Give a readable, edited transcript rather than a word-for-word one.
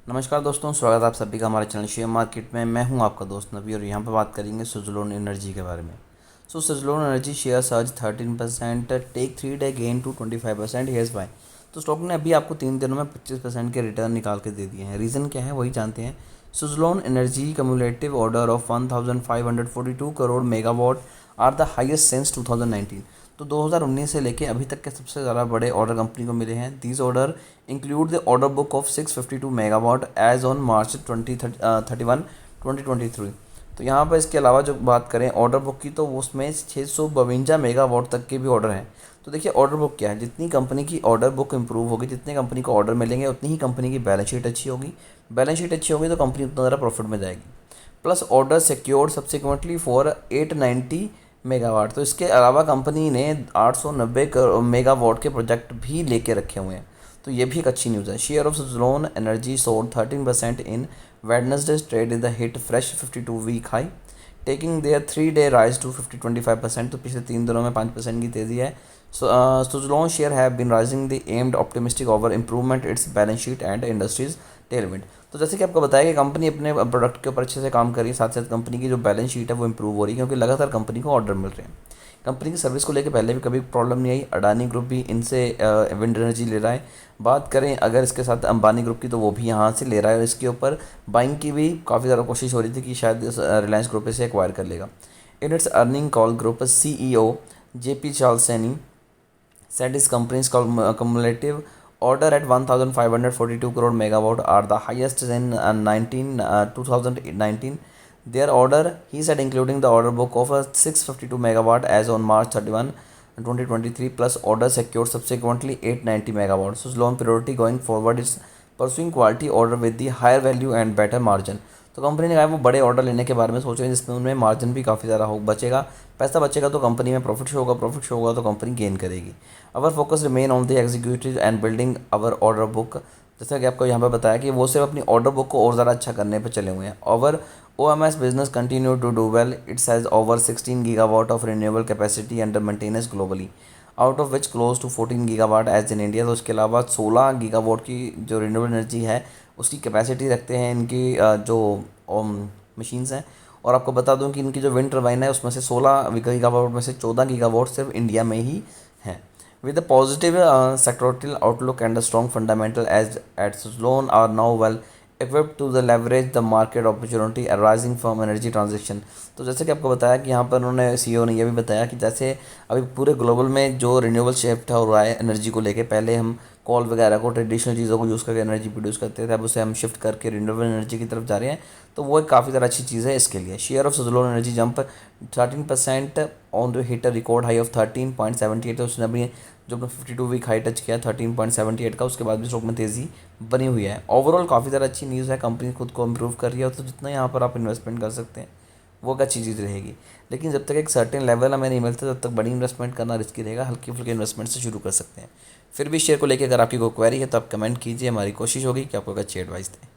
नमस्कार दोस्तों, स्वागत है आप सभी का हमारे चैनल शेयर मार्केट में। मैं हूं आपका दोस्त नबी और यहां पर बात करेंगे सुज़लोन एनर्जी के बारे में। Suzlon energy share surge 13%, take 3 day gain to 25%। Here's why. तो स्टॉक ने अभी आपको 3 दिनों में 25% के रिटर्न निकाल के दे दिए हैं। रीज़न क्या है वही जानते हैं। Suzlon energy cumulative order of 1542 crore megawatt are the highest since 2019। तो 2019 से लेके अभी तक के सबसे ज़्यादा बड़े ऑर्डर कंपनी को मिले हैं। These order include the order book of 652 megawatt as on March 2023। तो यहाँ पर इसके अलावा जो बात करें ऑर्डर बुक की, तो उसमें 652 मेगावाट तक के भी ऑर्डर हैं। तो देखिए ऑर्डर बुक क्या है, जितनी कंपनी की ऑर्डर बुक इंप्रूव होगी, जितनी कंपनी को ऑर्डर मिलेंगे, उतनी ही कंपनी की बैलेंस शीट अच्छी होगी। बैलेंस शीट अच्छी होगी तो कंपनी उतना ज़्यादा प्रॉफिट में जाएगी। Plus order secured subsequently for 890 megawatt. तो इसके अलावा कंपनी ने 890 मेगावाट के प्रोजेक्ट भी लेके रखे हुए हैं। तो ये भी एक अच्छी न्यूज़ है। Share of Suzlon energy sold 13% in Wednesday trade in the hit fresh 52 week high, taking their 3 day rise to 25%। तो पिछले 3 दिनों में 5% की तेज़ी है। Suzlon share have been rising the aimed optimistic over improvement its balance sheet and industries टेलमेंट। तो जैसे कि आपको बताया कि कंपनी अपने प्रोडक्ट के ऊपर अच्छे से काम कर रही है, साथ साथ कंपनी की जो बैलेंस शीट है वो इंप्रूव हो रही है, क्योंकि लगातार कंपनी को ऑर्डर मिल रहे हैं। कंपनी की सर्विस को लेकर पहले भी कभी प्रॉब्लम नहीं आई। अडानी ग्रुप भी इनसे विंड एनर्जी ले रहा है। बात करें अगर इसके साथ अंबानी ग्रुप की, तो वो भी यहाँ से ले रहा है। इसके ऊपर बाइंग की भी काफ़ी ज़्यादा कोशिश हो रही थी कि शायद रिलायंस ग्रुप इसे एक्वायर कर लेगा। In its earning call group CEO JP चार्ल्सनी said his company's cumulative order at 1542 crore megawatt are the highest in 2019. Their order, he said, including the order book of 652 megawatt as on March 31, 2023, plus order secured subsequently 890 megawatt. So loan priority going forward is pursuing quality order with the higher value and better margin. तो company ने कहा वो बड़े order लेने के बारे में सोच रहे हैं जिसमें उनमें मार्जिन भी काफ़ी ज़्यादा हो बचेगा। पैसा बचेगा तो कंपनी में प्रॉफिट शो होगा, प्रॉफिट शो होगा तो कंपनी गेन करेगी। अवर focus remain on the executive and building our order book. जैसा कि आपको यहाँ पर बताया कि वो सिर्फ अपनी ऑर्डर बुक को और ज़्यादा अच्छा करने पर चले हुए हैं। Over OMS business continue to do well. It has over 16 gigawatt of renewable capacity under maintenance globally, out of which close to 14 gigawatt as in India। तो उसके अलावा 16 गीगावाट की जो रिन्यूएबल एनर्जी है उसकी कैपेसिटी रखते हैं इनकी जो मशीन्स हैं। और आपको बता दूं कि इनकी जो विंड टर्बाइन है उसमें से 16 गीगावाट में से 14 गीगावाट सिर्फ इंडिया में ही है। With a positive sectoral outlook and a strong fundamental as at Suzlon are now well equipped to the leverage the market opportunity arising from energy transition। तो जैसे कि आपको बताया कि यहाँ पर उन्होंने CEO ने यह भी बताया कि जैसे अभी पूरे ग्लोबल में जो रिन्यूएबल शिफ्ट हो रहा है एनर्जी को लेके, पहले हम कॉल वगैरह को ट्रेडिशनल चीज़ों को यूज़ करके एनर्जी प्रोड्यूस करते थे, अब उसे हम शिफ्ट करके रिन्यूएबल एनर्जी की तरफ जा रहे हैं। तो वो एक काफ़ी ज़्यादा अच्छी चीज़ है इसके लिए। Share of Suzlon energy jump 13% on the hit record high of 13.78। तो उसने अभी जो अपना 52 वीक हाई टच किया 13.78 का, उसके बाद भी स्टॉक में तेज़ी बनी हुई है। ओवरऑल काफ़ी ज़्यादा अच्छी न्यूज़ है, कंपनी खुद को इम्प्रूव कर रही है। तो जितना यहाँ पर आप इन्वेस्टमेंट कर सकते हैं वो एक अच्छी चीज़ रहेगी। लेकिन जब तक एक सर्टेन लेवल हमें नहीं मिलता तब तक बड़ी इन्वेस्टमेंट करना रिस्की रहेगा। हल्की फुल्की इन्वेस्टमेंट से शुरू कर सकते हैं। फिर भी शेयर को लेकर अगर आपकी कोई क्वेरी है तो आप कमेंट कीजिए, हमारी कोशिश होगी कि आपको एक अच्छी एडवाइस दें।